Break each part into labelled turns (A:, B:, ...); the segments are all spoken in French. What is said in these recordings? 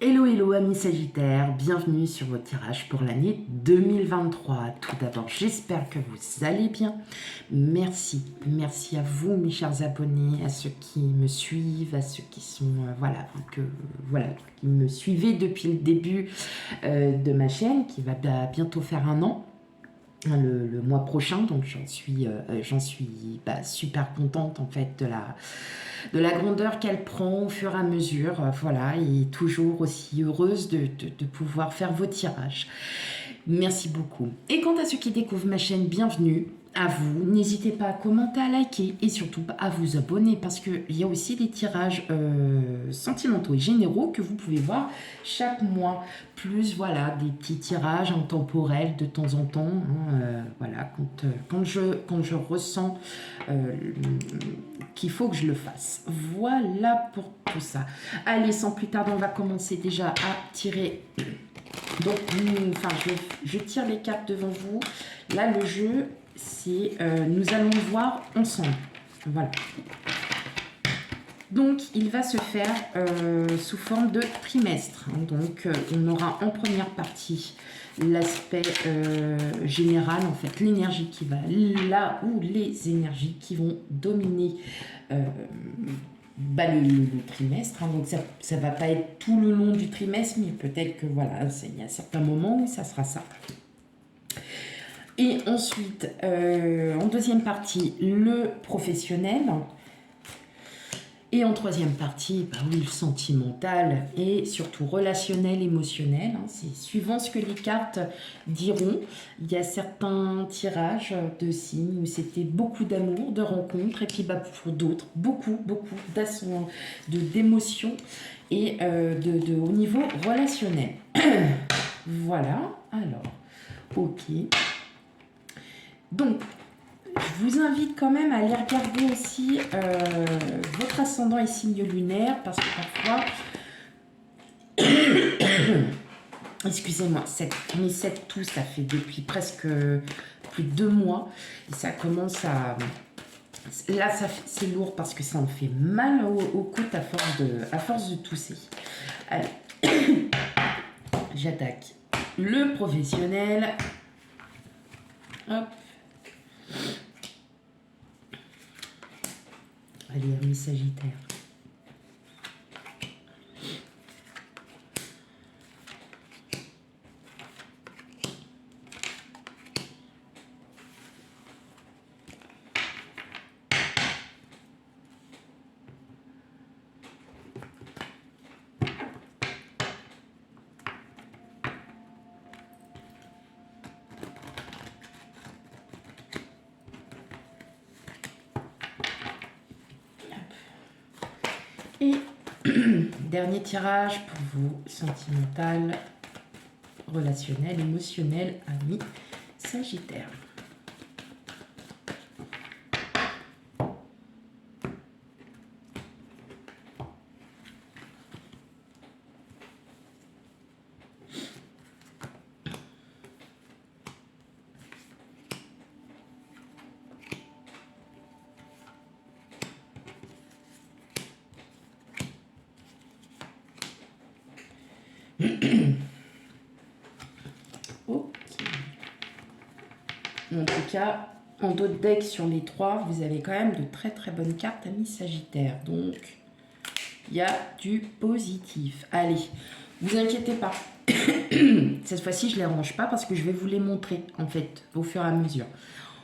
A: Hello, hello amis Sagittaires, bienvenue sur votre tirage pour l'année 2023. Tout d'abord, j'espère que vous allez bien. Merci à vous mes chers abonnés, à ceux qui me suivent, à ceux qui sont, qui me suivaient depuis le début de ma chaîne, qui va bientôt faire un an. Le mois prochain, donc j'en suis super contente en fait de la grandeur qu'elle prend au fur et à mesure, voilà, et toujours aussi heureuse de pouvoir faire vos tirages. Merci beaucoup. Et quant à ceux qui découvrent ma chaîne, bienvenue à vous. N'hésitez pas à commenter, à liker et surtout à vous abonner parce qu'il y a aussi des tirages sentimentaux et généraux que vous pouvez voir chaque mois. Plus voilà, des petits tirages intemporels de temps en temps. Voilà, quand je ressens qu'il faut que je le fasse. Voilà pour tout ça. Allez, sans plus tarder, on va commencer déjà à tirer. Donc, je tire les cartes devant vous. Là, le jeu, c'est nous allons le voir ensemble. Voilà. Donc, il va se faire sous forme de trimestre. Donc, on aura en première partie l'aspect général, en fait, l'énergie qui va là où les énergies qui vont dominer le trimestre. Donc, ça va pas être tout le long du trimestre, mais peut-être que voilà, il y a certains moments où ça sera ça. Et ensuite, en deuxième partie, le professionnel. Et en troisième partie, le sentimental et surtout relationnel, émotionnel. C'est suivant ce que les cartes diront. Il y a certains tirages de signes où c'était beaucoup d'amour, de rencontres, et puis pour d'autres, beaucoup d'émotions et au niveau relationnel. Voilà, alors, ok. Donc, je vous invite quand même à aller regarder aussi votre ascendant et signe lunaire parce que parfois, excusez-moi, cette toux, ça fait depuis presque plus de 2 mois et ça commence à... Là, c'est lourd parce que ça en fait mal aux côtes à force de tousser. Allez, j'attaque le professionnel. Hop. Allez, amis Sagittaires. Et dernier tirage pour vous, sentimental, relationnel, émotionnel, amis Sagittaire. Ok. En tout cas, en d'autres decks sur les 3, vous avez quand même de très très bonnes cartes, amis Sagittaire. Donc, il y a du positif. Allez, vous inquiétez pas. Cette fois-ci, je ne les range pas parce que je vais vous les montrer, en fait, au fur et à mesure.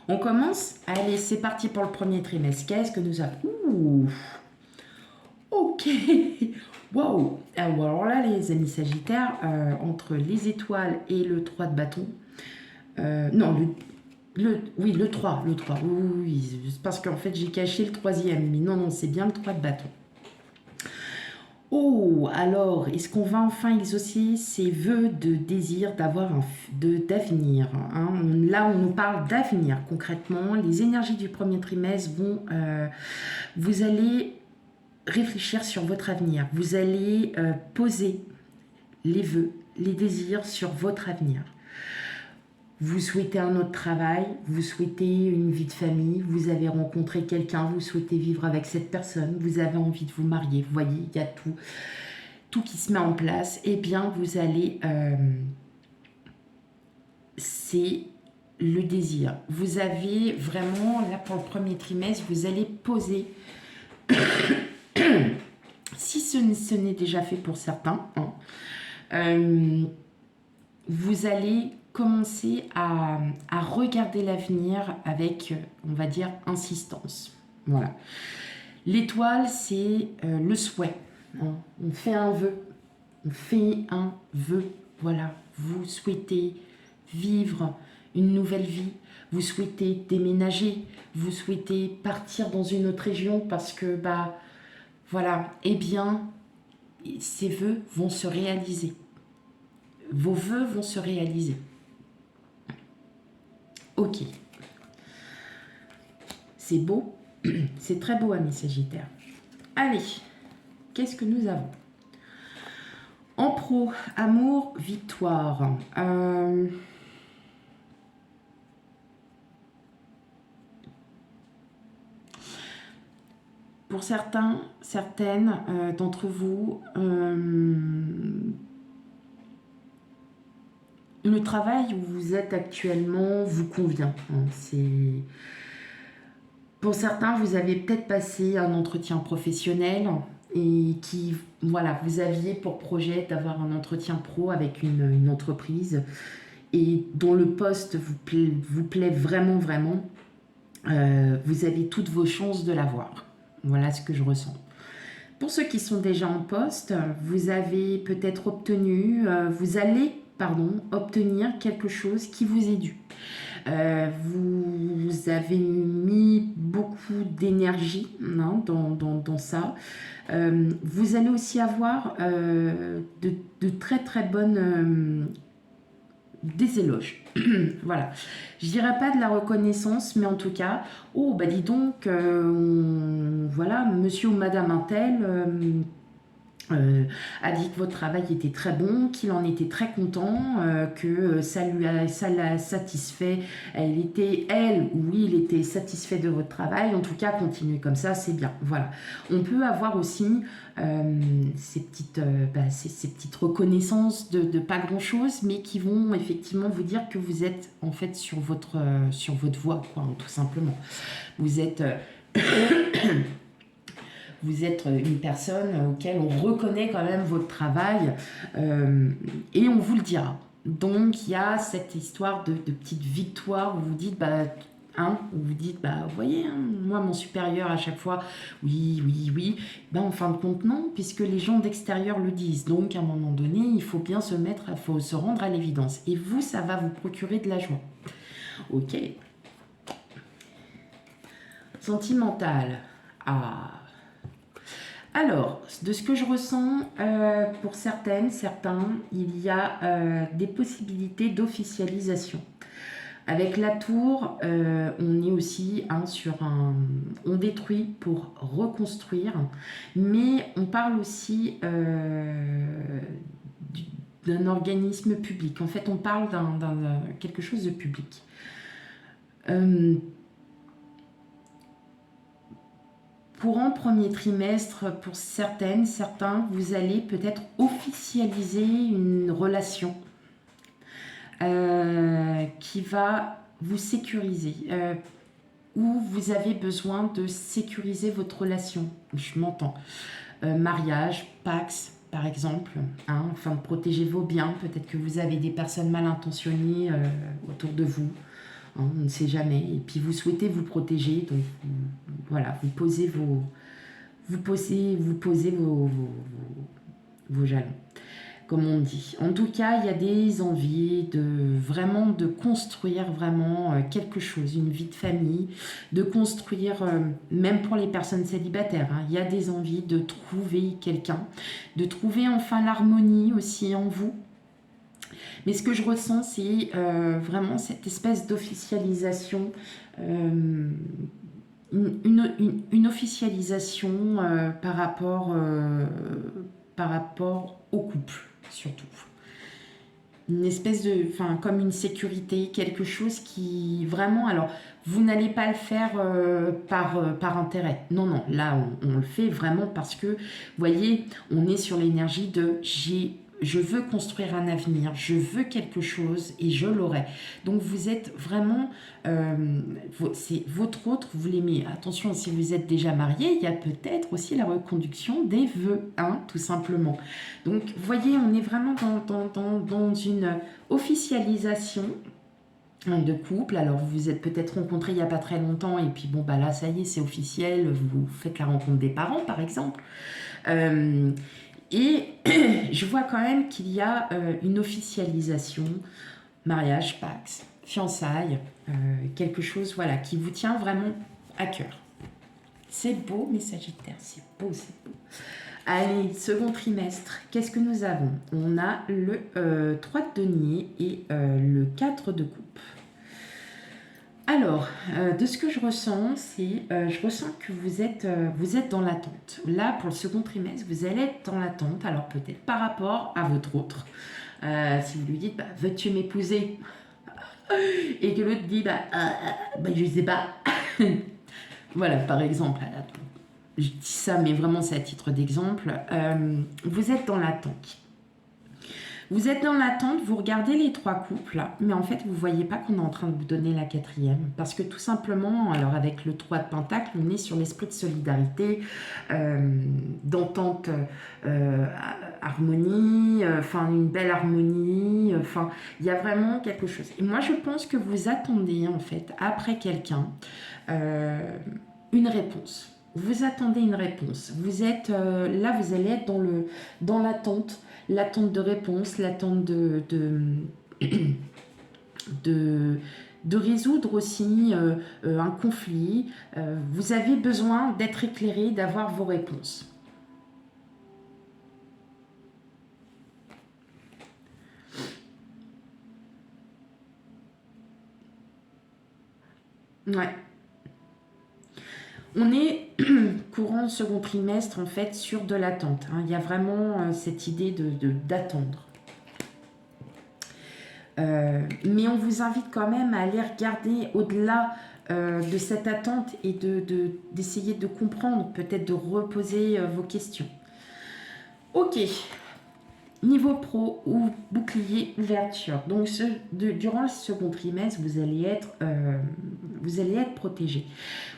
A: On commence. Allez, c'est parti pour le premier trimestre. Qu'est-ce que nous avons? Ouh. Ok. Wow. Alors là, les amis Sagittaires, entre les étoiles et le 3 de bâton, non, le 3, oui, parce qu'en fait, j'ai caché le troisième, mais non, c'est bien le 3 de bâton. Oh, alors, est-ce qu'on va enfin exaucer ces vœux de désir d'avenir, hein? Là, on nous parle d'avenir, concrètement. Les énergies du premier trimestre vont... vous allez réfléchir sur votre avenir. Vous allez poser les vœux, les désirs sur votre avenir. Vous souhaitez un autre travail, vous souhaitez une vie de famille, vous avez rencontré quelqu'un, vous souhaitez vivre avec cette personne, vous avez envie de vous marier, vous voyez, il y a tout. tout qui se met en place, eh bien, vous allez... c'est le désir. Vous avez vraiment, là, pour le premier trimestre, vous allez poser... si ce n'est déjà fait pour certains, hein, vous allez commencer à regarder l'avenir avec, on va dire, insistance. Voilà. L'étoile, c'est le souhait. Hein. On fait un vœu. On fait un vœu. Voilà. Vous souhaitez vivre une nouvelle vie. Vous souhaitez déménager. Vous souhaitez partir dans une autre région parce que, bah, voilà. Eh bien, ces vœux vont se réaliser. Vos vœux vont se réaliser. Ok. C'est beau. C'est très beau, amis Sagittaire. Allez, qu'est-ce que nous avons? En pro, amour, victoire. Pour certains, certaines d'entre vous, le travail où vous êtes actuellement vous convient. Hein, pour certains, vous avez peut-être passé un entretien professionnel et qui, voilà, vous aviez pour projet d'avoir un entretien pro avec une entreprise et dont le poste vous plaît vraiment, vraiment. Vous avez toutes vos chances de l'avoir. Voilà ce que je ressens. Pour ceux qui sont déjà en poste, vous avez peut-être obtenu, vous allez obtenir quelque chose qui vous est dû. Vous avez mis beaucoup d'énergie dans ça. Vous allez aussi avoir de très très bonnes... des éloges. Voilà. Je dirais pas de la reconnaissance, mais en tout cas, oh bah dis donc, voilà, monsieur ou madame Untel a dit que votre travail était très bon, qu'il en était très content, que ça l'a satisfait. Elle ou il était satisfait de votre travail. En tout cas, continuez comme ça, c'est bien. Voilà. On peut avoir aussi ces petites reconnaissances de pas grand-chose, mais qui vont effectivement vous dire que vous êtes en fait sur votre voie, quoi, tout simplement. Vous êtes... Vous êtes une personne auquel on reconnaît quand même votre travail et on vous le dira. Donc, il y a cette histoire de petite victoire où vous dites, vous voyez, hein, moi, mon supérieur, à chaque fois, oui. En fin de compte, non, puisque les gens d'extérieur le disent. Donc, à un moment donné, il faut bien faut se rendre à l'évidence. Et vous, ça va vous procurer de la joie. Ok. Sentimental. Ah... Alors, de ce que je ressens, pour certains, il y a des possibilités d'officialisation. Avec la tour, on est aussi sur on détruit pour reconstruire, mais on parle aussi d'un organisme public. En fait, on parle d'un quelque chose de public. Pour un premier trimestre, pour certains, vous allez peut-être officialiser une relation qui va vous sécuriser, où vous avez besoin de sécuriser votre relation. Je m'entends. Mariage, Pax, par exemple, afin de protéger vos biens. Peut-être que vous avez des personnes mal intentionnées autour de vous. On ne sait jamais. Et puis vous souhaitez vous protéger, donc voilà, vous posez vos jalons, comme on dit. En tout cas, il y a des envies de construire vraiment quelque chose, une vie de famille, de construire, même pour les personnes célibataires, il y a des envies de trouver quelqu'un, de trouver enfin l'harmonie aussi en vous. Mais ce que je ressens, c'est vraiment cette espèce d'officialisation, une officialisation par rapport au couple, surtout. une espèce de, enfin, comme une sécurité, quelque chose qui vraiment, alors, vous n'allez pas le faire par intérêt. Non, non, là, on le fait vraiment parce que, vous voyez, on est sur l'énergie de je veux construire un avenir, je veux quelque chose et je l'aurai. Donc vous êtes vraiment, c'est votre autre, vous l'aimez. Attention, si vous êtes déjà marié, il y a peut-être aussi la reconduction des vœux, hein, tout simplement. Donc vous voyez, on est vraiment dans une officialisation de couple. Alors vous vous êtes peut-être rencontrés il n'y a pas très longtemps et puis bon bah là ça y est c'est officiel, vous faites la rencontre des parents par exemple. Et je vois quand même qu'il y a une officialisation, mariage, pax, fiançailles, quelque chose voilà, qui vous tient vraiment à cœur. C'est beau, mes Sagittaires, c'est beau, c'est beau. Allez, second trimestre, qu'est-ce que nous avons? On a le 3 de denier et le 4 de coupe. Alors, de ce que je ressens, c'est je ressens que vous êtes dans l'attente. Là, pour le second trimestre, vous allez être dans l'attente. Alors, peut-être par rapport à votre autre. Si vous lui dites, bah, veux-tu m'épouser? Et que l'autre dit, je sais pas. Voilà, par exemple. Je dis ça, mais vraiment, c'est à titre d'exemple. Vous êtes dans l'attente. Vous êtes dans l'attente, vous regardez les trois couples, mais en fait, vous ne voyez pas qu'on est en train de vous donner la quatrième. Parce que tout simplement, alors avec le 3 de Pentacle, on est sur l'esprit de solidarité, d'entente, harmonie, enfin une belle harmonie, enfin il y a vraiment quelque chose. Et moi, je pense que vous attendez en fait, après quelqu'un, une réponse. Vous attendez une réponse. Vous êtes là, vous allez être dans l'attente de réponse, l'attente de résoudre aussi un conflit. Vous avez besoin d'être éclairé, d'avoir vos réponses. Ouais. On est courant second trimestre en fait sur de l'attente. Hein. Il y a vraiment cette idée d'attendre. Mais on vous invite quand même à aller regarder au-delà de cette attente et d'essayer de comprendre, peut-être de reposer vos questions. Ok, niveau pro ou bouclier ouverture. Donc durant le second trimestre, vous allez être protégé.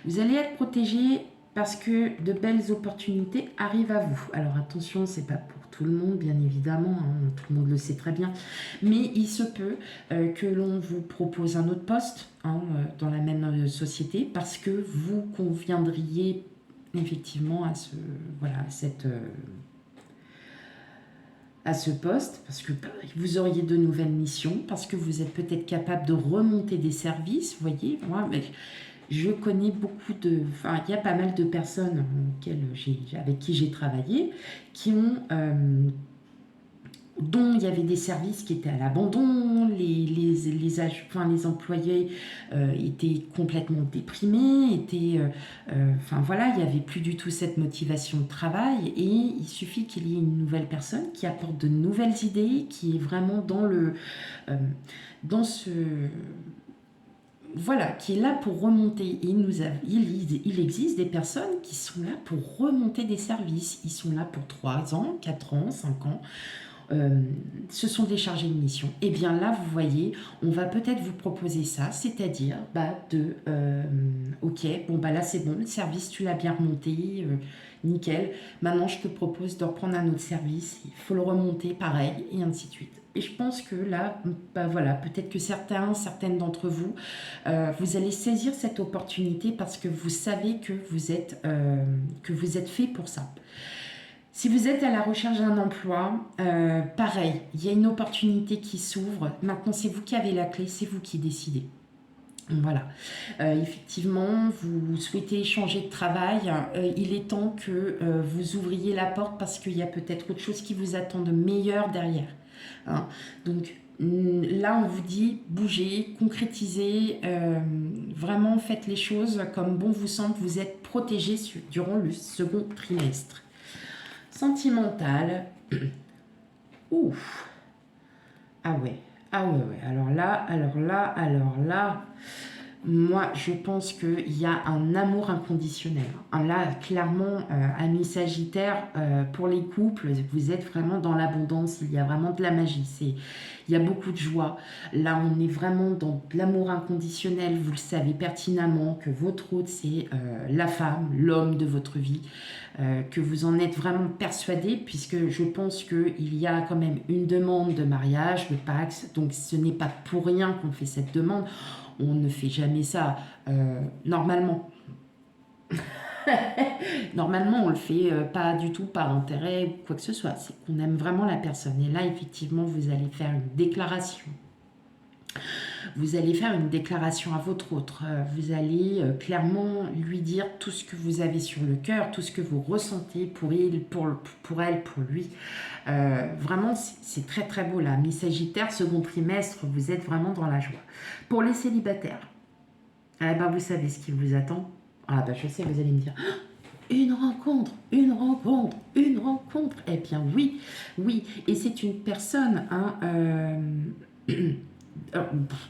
A: Vous allez être protégé parce que de belles opportunités arrivent à vous. Alors attention, c'est pas pour tout le monde, bien évidemment, hein, tout le monde le sait très bien, mais il se peut que l'on vous propose un autre poste hein, dans la même société parce que vous conviendriez effectivement à ce poste, parce que vous auriez de nouvelles missions, parce que vous êtes peut-être capable de remonter des services, vous voyez, moi, je connais beaucoup de... Enfin, il y a pas mal de personnes avec qui j'ai travaillé qui ont... dont il y avait des services qui étaient à l'abandon, les employés étaient complètement déprimés, enfin voilà, il n'y avait plus du tout cette motivation de travail et il suffit qu'il y ait une nouvelle personne qui apporte de nouvelles idées, qui est vraiment voilà, qui est là pour remonter. Il existe des personnes qui sont là pour remonter des services. Ils sont là pour 3 ans, 4 ans, 5 ans. Ce sont des chargés de mission. Et bien là, vous voyez, on va peut-être vous proposer ça, c'est-à-dire ok, bon bah là c'est bon, le service tu l'as bien remonté, nickel. Maintenant je te propose de reprendre un autre service, il faut le remonter, pareil, et ainsi de suite. Et je pense que là, voilà, peut-être que certaines d'entre vous, vous allez saisir cette opportunité parce que vous savez que vous êtes fait pour ça. Si vous êtes à la recherche d'un emploi, pareil, il y a une opportunité qui s'ouvre. Maintenant, c'est vous qui avez la clé, c'est vous qui décidez. Voilà. Effectivement, vous souhaitez changer de travail. Il est temps que vous ouvriez la porte parce qu'il y a peut-être autre chose qui vous attend de meilleur derrière. Hein. Donc, là, on vous dit bougez, concrétisez, vraiment faites les choses comme bon vous semble. Vous êtes protégé durant le second trimestre. Sentimental. Ouf. Ah ouais, ah ouais, ouais. Alors là, moi, je pense qu'il y a un amour inconditionnel. Là, clairement, amis Sagittaire, pour les couples, vous êtes vraiment dans l'abondance. Il y a vraiment de la magie. Il y a beaucoup de joie. Là, on est vraiment dans de l'amour inconditionnel. Vous le savez pertinemment que votre hôte, c'est la femme, l'homme de votre vie. Que vous en êtes vraiment persuadé, puisque je pense qu'il y a quand même une demande de mariage, de Pax. Donc, ce n'est pas pour rien qu'on fait cette demande. On ne fait jamais ça normalement. Normalement, on le fait pas du tout par intérêt ou quoi que ce soit. C'est qu'on aime vraiment la personne. Et là, effectivement, vous allez faire une déclaration. Vous allez faire une déclaration à votre autre. Vous allez clairement lui dire tout ce que vous avez sur le cœur, tout ce que vous ressentez pour elle, pour lui. Vraiment, c'est très très beau là. Mi-Sagittaire, second trimestre, vous êtes vraiment dans la joie. Pour les célibataires, eh ben, vous savez ce qui vous attend. Ah ben je sais, vous allez me dire, une rencontre, une rencontre, une rencontre. Eh bien oui, oui. Et c'est une personne, hein,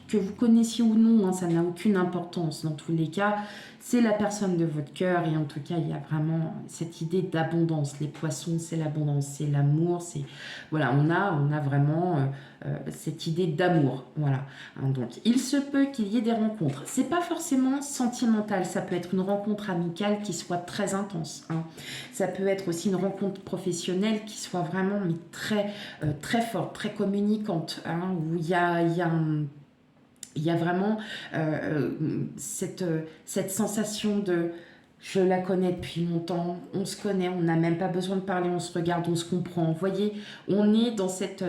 A: que vous connaissiez ou non, hein, ça n'a aucune importance. Dans tous les cas, c'est la personne de votre cœur. Et en tout cas, il y a vraiment cette idée d'abondance. Les poissons, c'est l'abondance, c'est l'amour. Voilà, on a vraiment cette idée d'amour. Voilà. Hein, donc, il se peut qu'il y ait des rencontres. C'est pas forcément sentimental. Ça peut être une rencontre amicale qui soit très intense. Hein. Ça peut être aussi une rencontre professionnelle qui soit vraiment mais très forte, très communicante, hein, où il y a vraiment cette sensation de je la connais depuis longtemps, on se connaît, on n'a même pas besoin de parler, on se regarde, on se comprend. Vous voyez, on est dans cette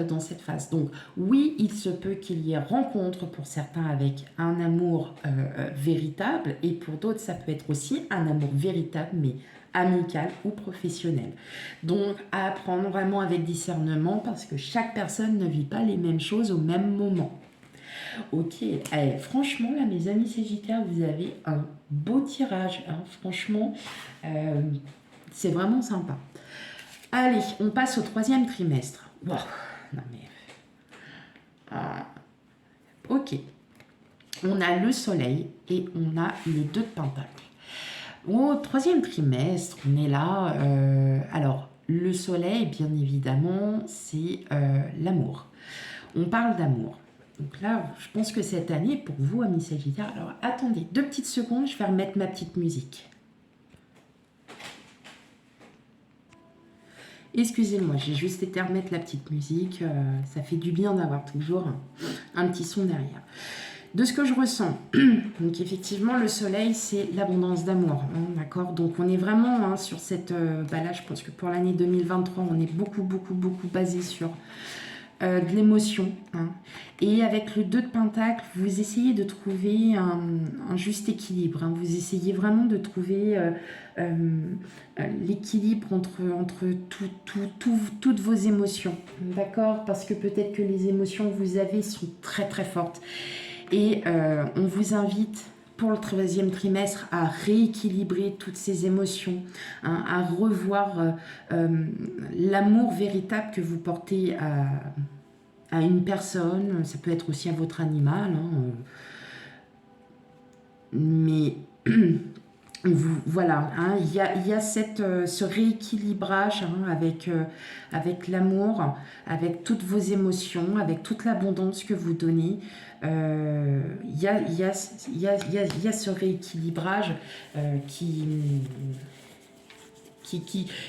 A: phase. Donc oui, il se peut qu'il y ait rencontre pour certains avec un amour véritable et pour d'autres, ça peut être aussi un amour véritable, mais amical ou professionnel. Donc à apprendre vraiment avec discernement parce que chaque personne ne vit pas les mêmes choses au même moment. Ok, allez, franchement, là, mes amis Sagittaires, vous avez un beau tirage. Hein, franchement, c'est vraiment sympa. Allez, on passe au troisième trimestre. Wow, non mais... ok, on a le soleil et on a le 2 de pentacle. Au troisième trimestre, on est là. Alors, le soleil, bien évidemment, c'est l'amour. On parle d'amour. Donc là, je pense que cette année, pour vous, amis Sagittaires... Alors, attendez, 2 petites secondes, je vais remettre ma petite musique. Excusez-moi, j'ai juste été remettre la petite musique. Ça fait du bien d'avoir toujours un petit son derrière. De ce que je ressens, donc effectivement, le soleil, c'est l'abondance d'amour, hein, d'accord. Donc, on est vraiment hein, sur cette... là, je pense que pour l'année 2023, on est beaucoup basé sur de l'émotion. Hein. Et avec le 2 de pentacle, vous essayez de trouver un juste équilibre. Hein. Vous essayez vraiment de trouver l'équilibre entre toutes vos émotions, d'accord. Parce que peut-être que les émotions que vous avez sont très fortes. Et on vous invite pour le 13e trimestre à rééquilibrer toutes ces émotions, hein, à revoir l'amour véritable que vous portez à une personne. Ça peut être aussi à votre animal, hein, mais voilà, hein, il y a ce rééquilibrage hein, avec l'amour, avec toutes vos émotions, avec toute l'abondance que vous donnez. Il y a ce rééquilibrage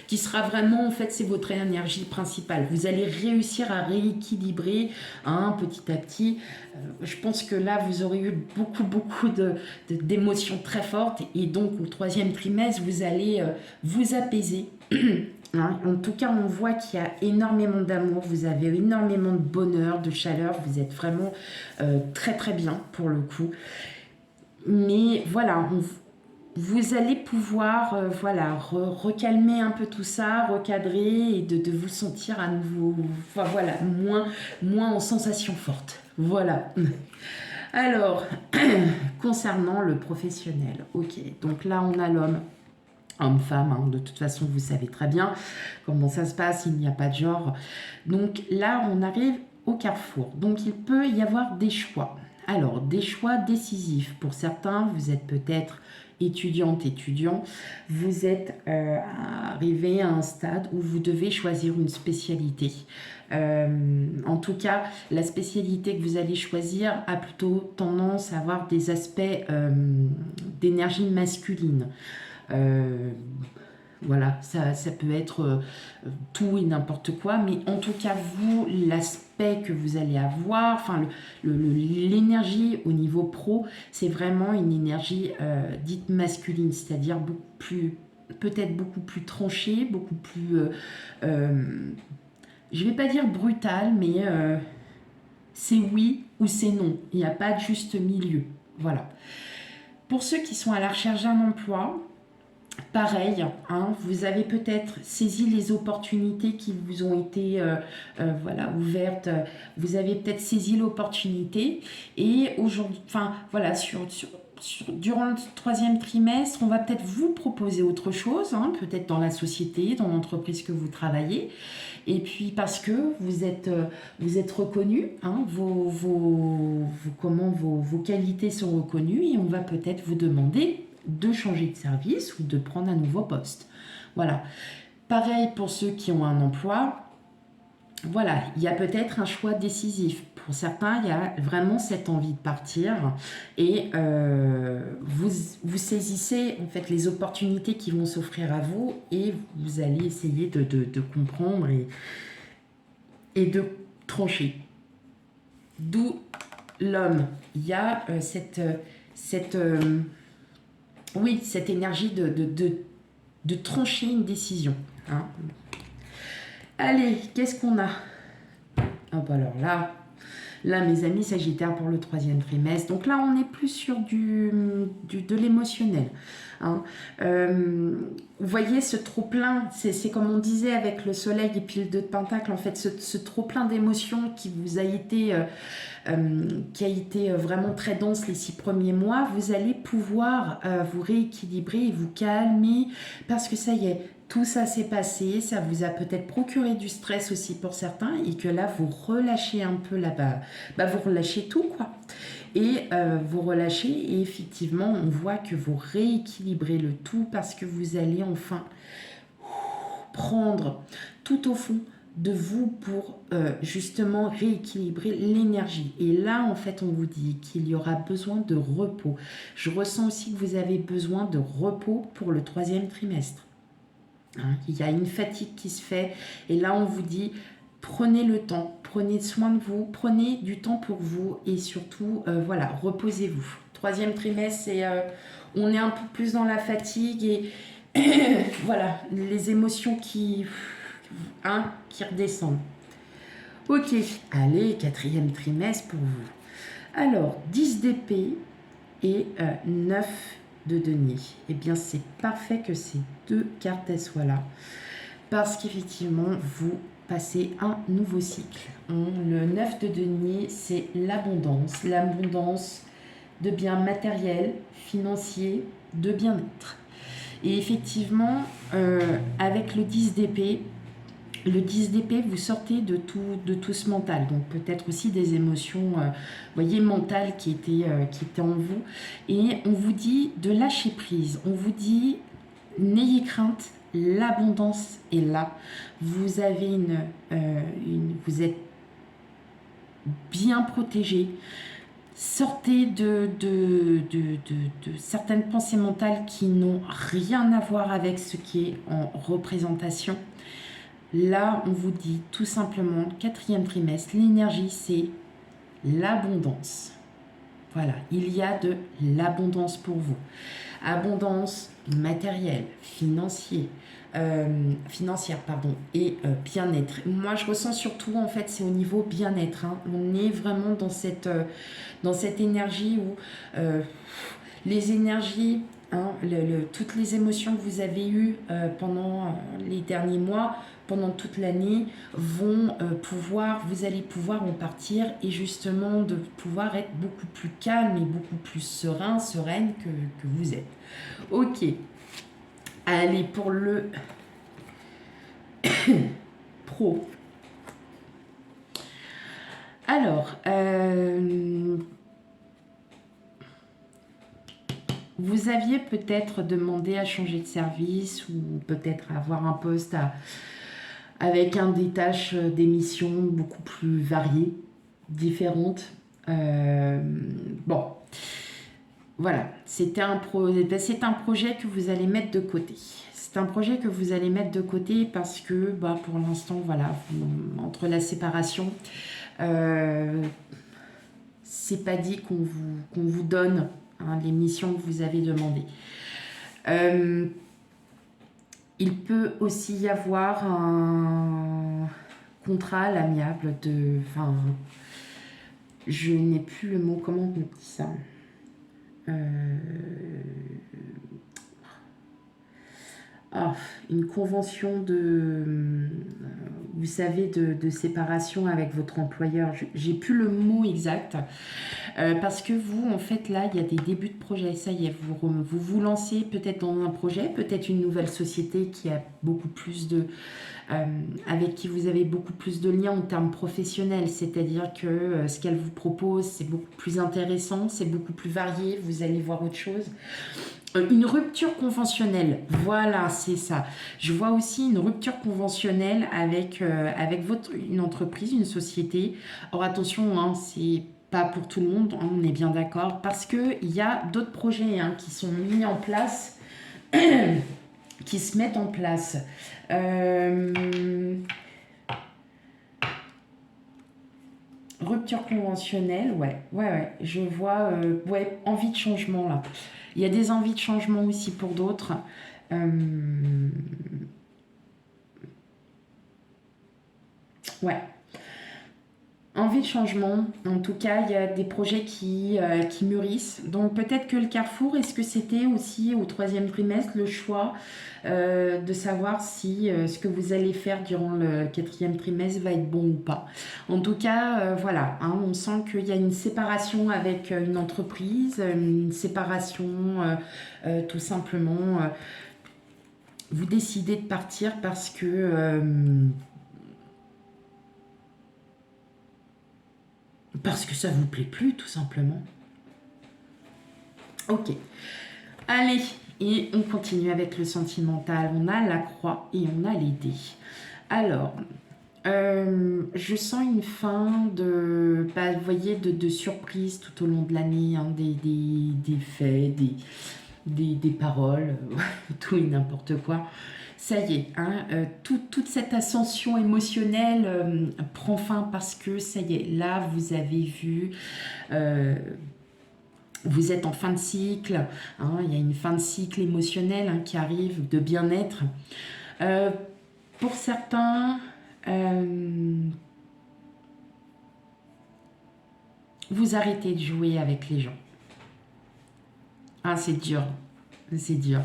A: qui sera vraiment, en fait, c'est votre énergie principale. Vous allez réussir à rééquilibrer hein, petit à petit. Je pense que là, vous aurez eu beaucoup d'émotions très fortes. Et donc, au 3e trimestre, vous allez vous apaiser. Hein, en tout cas, on voit qu'il y a énormément d'amour, vous avez énormément de bonheur, de chaleur, vous êtes vraiment très bien pour le coup. Mais voilà, vous allez pouvoir recalmer un peu tout ça, recadrer et de vous sentir à nouveau voilà, moins en sensation forte. Voilà. Alors, concernant le professionnel, ok, donc là on a l'homme. Homme-femme, hein. De toute façon, vous savez très bien comment ça se passe, il n'y a pas de genre. Donc là, on arrive au carrefour. Donc, il peut y avoir des choix. Alors, des choix décisifs. Pour certains, vous êtes peut-être étudiante, étudiant, vous êtes arrivé à un stade où vous devez choisir une spécialité. En tout cas, la spécialité que vous allez choisir a plutôt tendance à avoir des aspects d'énergie masculine. Voilà, ça peut être tout et n'importe quoi, mais en tout cas, vous, l'aspect que vous allez avoir, enfin, l'énergie au niveau pro, c'est vraiment une énergie dite masculine, c'est-à-dire beaucoup plus, peut-être beaucoup plus tranchée, beaucoup plus, je vais pas dire brutale, mais c'est oui ou c'est non. Il n'y a pas de juste milieu. Voilà. Pour ceux qui sont à la recherche d'un emploi, pareil, hein, vous avez peut-être saisi les opportunités qui vous ont été voilà, ouvertes. Vous avez peut-être saisi l'opportunité et aujourd'hui, enfin voilà, durant le troisième trimestre, on va peut-être vous proposer autre chose, hein, peut-être dans la société, dans l'entreprise que vous travaillez. Et puis parce que vous êtes reconnu, hein, vos qualités sont reconnues et on va peut-être vous demander de changer de service ou de prendre un nouveau poste. Voilà. Pareil pour ceux qui ont un emploi. Voilà, il y a peut-être un choix décisif. Pour certains, il y a vraiment cette envie de partir et vous saisissez en fait les opportunités qui vont s'offrir à vous et vous allez essayer de comprendre et de trancher. D'où l'homme. Il y a cette énergie de trancher une décision. Hein. Allez, qu'est-ce qu'on a? Ah bah alors là, mes amis Sagittaires pour le troisième trimestre. Donc là, on est plus sur de l'émotionnel. Hein. Vous voyez, ce trop-plein, c'est comme on disait avec le soleil et puis le 2 de Pentacle, en fait, ce trop-plein d'émotions qui vous a été... qui a été vraiment très dense les 6 premiers mois, vous allez pouvoir vous rééquilibrer et vous calmer parce que ça y est, tout ça s'est passé, ça vous a peut-être procuré du stress aussi pour certains et que là vous relâchez un peu là-bas, vous relâchez tout quoi. Et vous relâchez et effectivement on voit que vous rééquilibrez le tout parce que vous allez enfin prendre tout au fond de vous pour justement rééquilibrer l'énergie. Et là, en fait, on vous dit qu'il y aura besoin de repos. Je ressens aussi que vous avez besoin de repos pour le troisième trimestre. Hein, il y a une fatigue qui se fait. Et là, on vous dit, prenez le temps, prenez soin de vous, prenez du temps pour vous et surtout, voilà, reposez-vous. Troisième trimestre, on est un peu plus dans la fatigue et voilà, les émotions qui redescendent. Ok, allez, quatrième trimestre pour vous. Alors, 10 d'épée et 9 de denier. Eh bien, c'est parfait que ces deux cartes elles soient là. Parce qu'effectivement, vous passez un nouveau cycle. Le 9 de denier, c'est l'abondance. L'abondance de biens matériels, financiers, de bien-être. Et effectivement, avec le 10 d'épée, vous sortez de tout ce mental. Donc peut-être aussi des émotions, voyez, mentales qui étaient en vous. Et on vous dit de lâcher prise. On vous dit, n'ayez crainte, l'abondance est là. Vous avez vous êtes bien protégé. Sortez de certaines pensées mentales qui n'ont rien à voir avec ce qui est en représentation. Là, on vous dit tout simplement, quatrième trimestre, l'énergie, c'est l'abondance. Voilà, il y a de l'abondance pour vous. Abondance matérielle, financière, et bien-être. Moi, je ressens surtout, en fait, c'est au niveau bien-être. Hein. On est vraiment dans cette énergie où les énergies, hein, toutes les émotions que vous avez eues pendant les derniers mois, pendant toute l'année, vous allez pouvoir en partir et justement de pouvoir être beaucoup plus calme et beaucoup plus sereine que vous êtes. Ok, allez pour le pro. Alors, vous aviez peut-être demandé à changer de service ou peut-être avoir un poste avec des tâches, des missions beaucoup plus variées, différentes. Bon, voilà, c'est un projet que vous allez mettre de côté. C'est un projet que vous allez mettre de côté parce que pour l'instant, voilà, entre la séparation, c'est pas dit qu'on vous donne les missions que vous avez demandées. Il peut aussi y avoir un contrat à l'amiable de... Enfin, je n'ai plus le mot, comment on dit ça une convention vous savez, de séparation avec votre employeur. J'ai plus le mot exact. Parce que vous, en fait, là, il y a des débuts de projet. Ça y est, vous lancez peut-être dans un projet, peut-être une nouvelle société qui a beaucoup plus avec qui vous avez beaucoup plus de liens en termes professionnels. C'est-à-dire que ce qu'elle vous propose, c'est beaucoup plus intéressant, c'est beaucoup plus varié. Vous allez voir autre chose. Une rupture conventionnelle, voilà, c'est ça. Je vois aussi une rupture conventionnelle avec une entreprise, une société. Or attention, c'est pas pour tout le monde, on est bien d'accord, parce qu'il y a d'autres projets qui sont mis en place, qui se mettent en place. Rupture conventionnelle, ouais, je vois, envie de changement là. Il y a des envies de changement aussi pour d'autres. Ouais. Envie de changement. En tout cas, il y a des projets qui mûrissent. Donc peut-être que le carrefour, est-ce que c'était aussi au 3e trimestre le choix de savoir si ce que vous allez faire durant le 4e trimestre va être bon ou pas. En tout cas, voilà, on sent qu'il y a une séparation avec une entreprise, une séparation tout simplement. Vous décidez de partir parce que ça vous plaît plus, tout simplement. Ok. Allez, et on continue avec le sentimental. On a la croix et on a les dés. Alors, je sens une fin de, vous voyez, de surprise tout au long de l'année, des faits, des paroles, tout et n'importe quoi. Ça y est, toute cette ascension émotionnelle prend fin parce que ça y est, là vous avez vu, vous êtes en fin de cycle, il y a une fin de cycle émotionnel qui arrive, de bien-être. Pour certains, vous arrêtez de jouer avec les gens. C'est dur, c'est dur.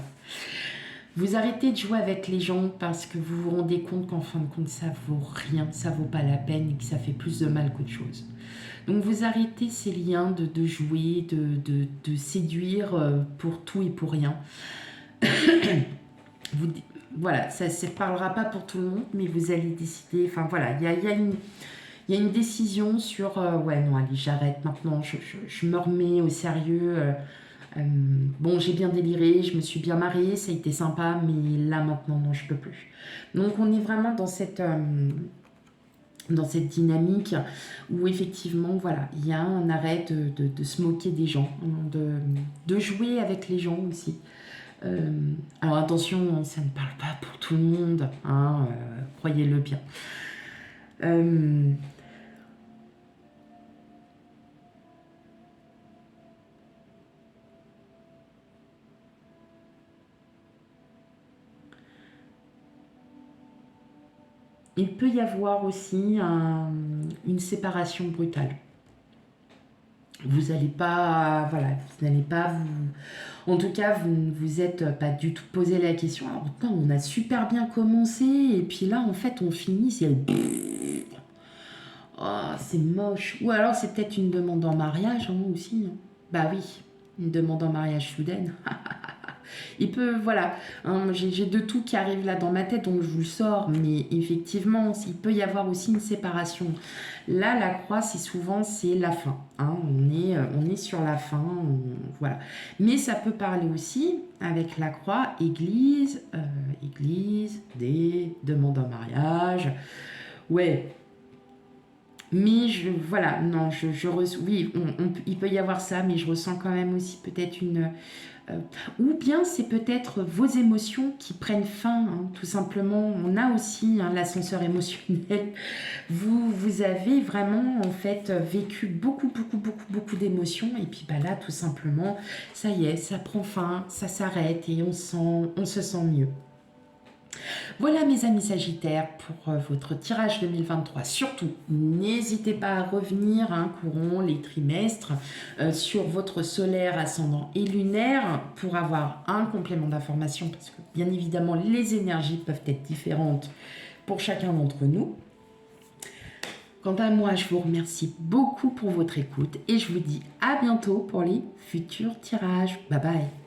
A: Vous arrêtez de jouer avec les gens parce que vous vous rendez compte qu'en fin de compte, ça vaut rien, ça vaut pas la peine et que ça fait plus de mal qu'autre chose. Donc vous arrêtez ces liens de jouer, de séduire pour tout et pour rien. Voilà, ça ne parlera pas pour tout le monde, mais vous allez décider, enfin voilà, il y a une décision sur, ouais non, allez, j'arrête maintenant, je me remets au sérieux. Bon, j'ai bien déliré, je me suis bien marrée, ça a été sympa, mais là maintenant, non, je peux plus. Donc on est vraiment dans cette dynamique où effectivement, voilà, il y a un arrêt de se moquer des gens, de jouer avec les gens aussi. Alors attention, ça ne parle pas pour tout le monde, croyez-le bien. Il peut y avoir aussi une séparation brutale. Vous n'allez pas, voilà, vous n'allez pas vous... En tout cas, vous ne vous êtes pas du tout posé la question. Alors, putain, on a super bien commencé, et puis là, en fait, on finit, c'est... Oh, c'est moche. Ou alors, c'est peut-être une demande en mariage, aussi. Bah oui, une demande en mariage soudaine. Il peut, voilà, hein, j'ai de tout qui arrive là dans ma tête, donc je vous le sors, mais effectivement, il peut y avoir aussi une séparation. Là, la croix, c'est souvent, c'est la fin. Hein, on est sur la fin, voilà. Mais ça peut parler aussi, avec la croix, église, église, des demandes en mariage. Ouais, mais voilà, non, oui, il peut y avoir ça, mais je ressens quand même aussi peut-être euh, ou bien c'est peut-être vos émotions qui prennent fin, hein, tout simplement. On a aussi hein, l'ascenseur émotionnel. Vous avez vraiment en fait vécu beaucoup d'émotions, et puis bah là, tout simplement, ça y est, ça prend fin, ça s'arrête et on se sent mieux. Voilà mes amis Sagittaires pour votre tirage 2023. Surtout, n'hésitez pas à revenir courant les trimestres sur votre solaire, ascendant et lunaire pour avoir un complément d'information parce que bien évidemment les énergies peuvent être différentes pour chacun d'entre nous. Quant à moi, je vous remercie beaucoup pour votre écoute et je vous dis à bientôt pour les futurs tirages. Bye bye.